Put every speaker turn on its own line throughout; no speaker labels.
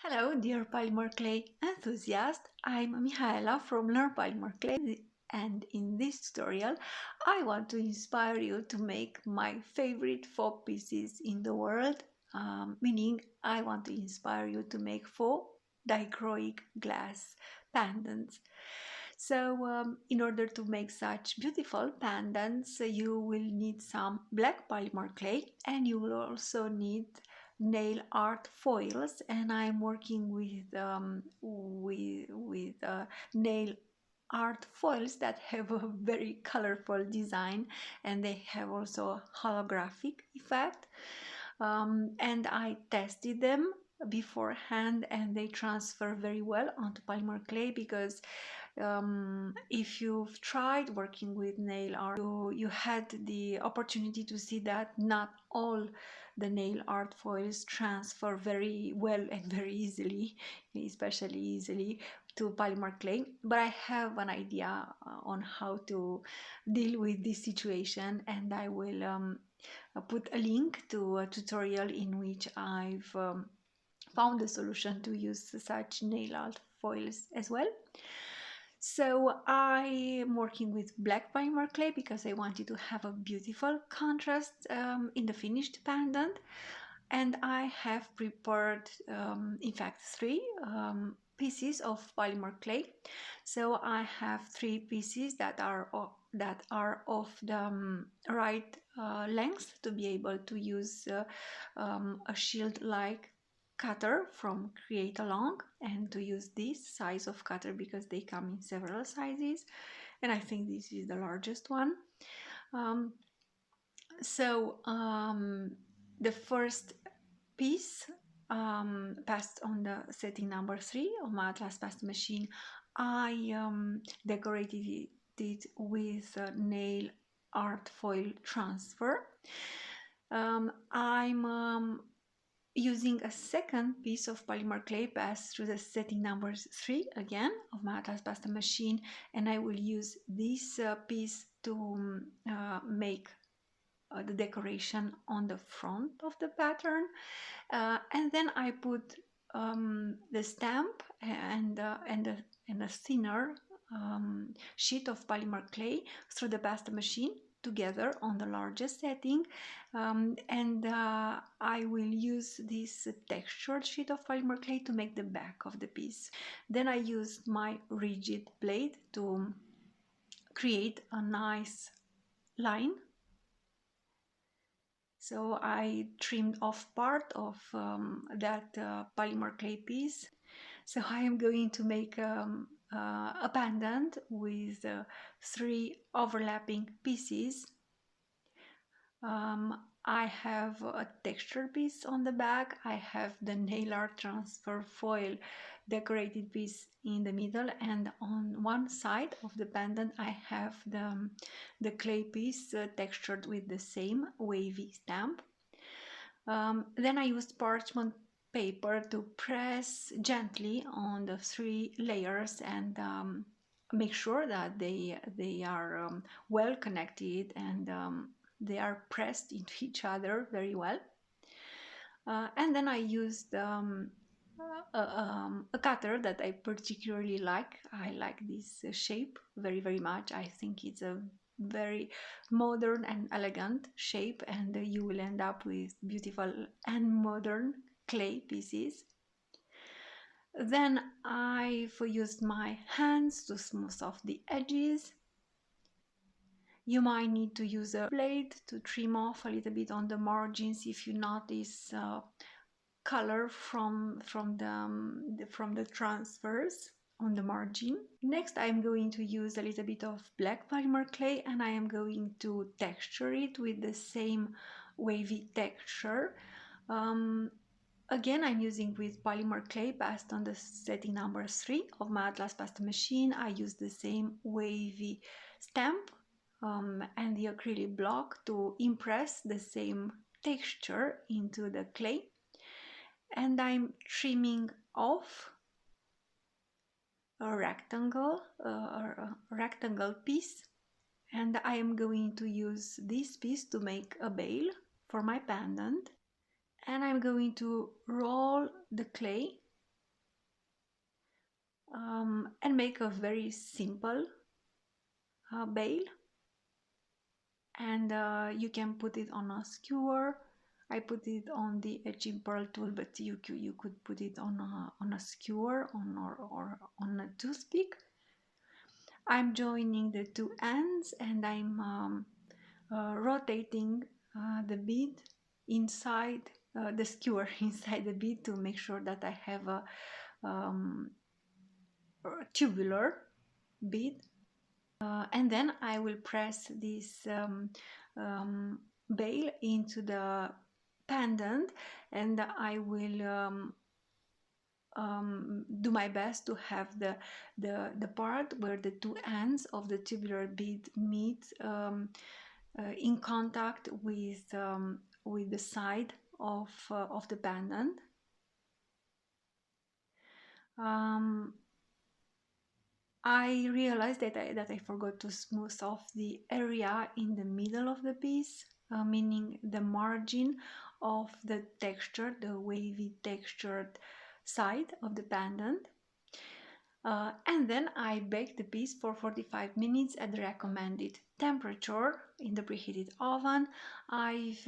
Hello, dear polymer clay enthusiast. I'm Mihaela from Learn Polymer Clay, and in this tutorial, I want to inspire you to make my favorite faux pieces in the world. Meaning, I want to inspire you to make faux dichroic glass pendants. So, in order to make such beautiful pendants, you will need some black polymer clay, and you will also need nail art foils, and I'm working with nail art foils that have a very colorful design, and they have also holographic effect. And I tested them beforehand, and they transfer very well onto polymer clay because if you've tried working with nail art, you had the opportunity to see that not all the nail art foils transfer very well and very easily, especially easily to polymer clay. But I have an idea on how to deal with this situation, and I will put a link to a tutorial in which I've found a solution to use such nail art foils as well. So I am working with black polymer clay because I wanted to have a beautiful contrast in the finished pendant, and I have prepared in fact three pieces of polymer clay. So I have three pieces that are of the right length to be able to use a shield like cutter from Create Along, and to use this size of cutter because they come in several sizes, and I think this is the largest one. Um, the first piece passed on the setting number 3 of my Atlas Past machine. I decorated it with nail art foil transfer. I'm using a second piece of polymer clay passed through the setting number 3 again of my Atlas Pasta machine, and I will use this piece to make the decoration on the front of the pattern, and then I put the stamp and a thinner sheet of polymer clay through the pasta machine together on the largest setting, and I will use this textured sheet of polymer clay to make the back of the piece. Then I used my rigid blade to create a nice line. So I trimmed off part of that polymer clay piece. So I am going to make a pendant with 3 overlapping pieces. I have a texture piece on the back, I have the nail art transfer foil decorated piece in the middle, and on one side of the pendant I have the clay piece textured with the same wavy stamp. Then I used parchment paper to press gently on the 3 layers and make sure that they are well connected and they are pressed into each other very well. And then I used a cutter that I particularly like. I like this shape very much. I think it's a very modern and elegant shape, and you will end up with beautiful and modern clay pieces. Then I've used my hands to smooth off the edges. You might need to use a blade to trim off a little bit on the margins if you notice color from the transfers on the margin. Next, I'm going to use a little bit of black polymer clay, and I am going to texture it with the same wavy texture. Again, I'm using with polymer clay passed on the setting number 3 of my Atlas Pasta machine. I use the same wavy stamp and the acrylic block to impress the same texture into the clay. And I'm trimming off a rectangle piece, and I am going to use this piece to make a bail for my pendant. And I'm going to roll the clay and make a very simple bail. And you can put it on a skewer. I put it on the etching pearl tool, but you could put it on a skewer or on a toothpick. I'm joining the two ends and I'm rotating the bead inside the skewer inside the bead to make sure that I have a tubular bead. And then I will press this bail into the pendant, and I will do my best to have the part where the two ends of the tubular bead meet in contact with the side of the pendant. I realized that I forgot to smooth off the area in the middle of the piece, meaning the margin of the texture, the wavy textured side of the pendant. And then I baked the piece for 45 minutes at the recommended temperature in the preheated oven. I've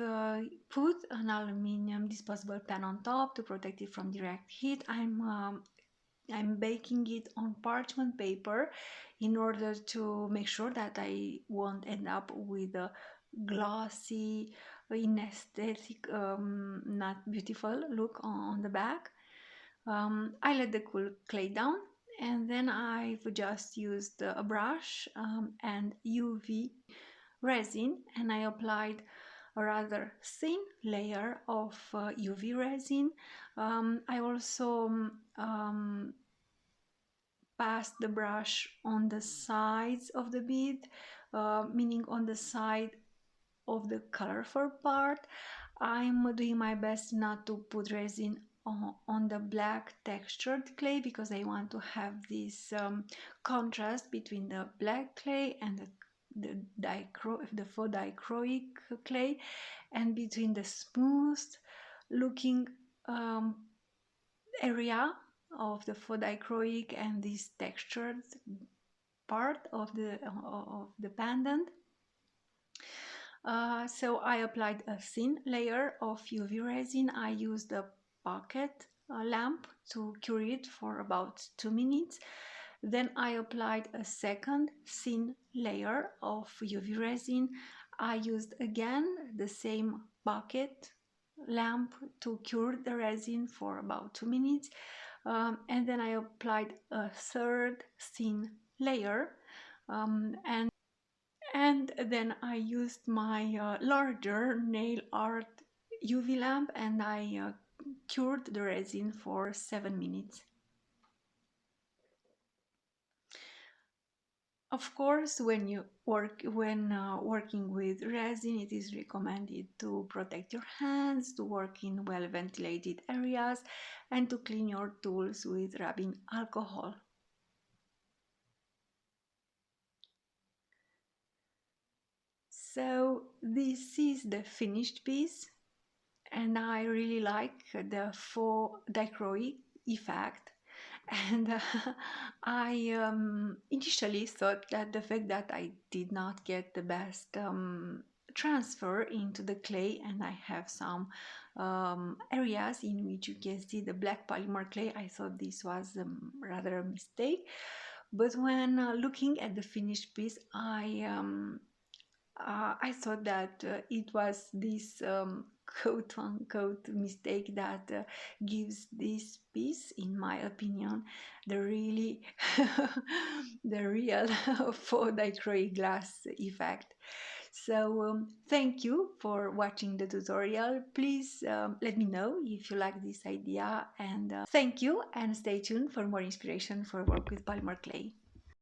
put an aluminium disposable pan on top to protect it from direct heat. I'm baking it on parchment paper in order to make sure that I won't end up with a glossy, inesthetic, not beautiful look on the back. I let the cool clay down, and then I've just used a brush and UV resin, and I applied a rather thin layer of UV resin. I also passed the brush on the sides of the bead, meaning on the side of the colorful part. I'm doing my best not to put resin on the black textured clay because I want to have this contrast between the black clay and the faux dichroic clay, and between the smooth looking area of the faux dichroic and this textured part of the pendant. So I applied a thin layer of UV resin. I used a pocket lamp to cure it for about 2 minutes. Then I applied a second thin layer of UV resin. I used again the same bucket lamp to cure the resin for about 2 minutes. And then I applied a third thin layer, and then I used my larger nail art UV lamp, and I cured the resin for 7 minutes. Of course, when working with resin, it is recommended to protect your hands, to work in well ventilated areas, and to clean your tools with rubbing alcohol. So this is the finished piece, and I really like the faux dichroic effect. And I initially thought that the fact that I did not get the best transfer into the clay, and I have some areas in which you can see the black polymer clay, I thought this was rather a mistake. But when looking at the finished piece, I thought that it was this quote-unquote mistake that gives this piece, in my opinion, the really the real faux dichroic glass effect. So thank you for watching the tutorial. Please let me know if you like this idea, and thank you, and stay tuned for more inspiration for work with polymer clay.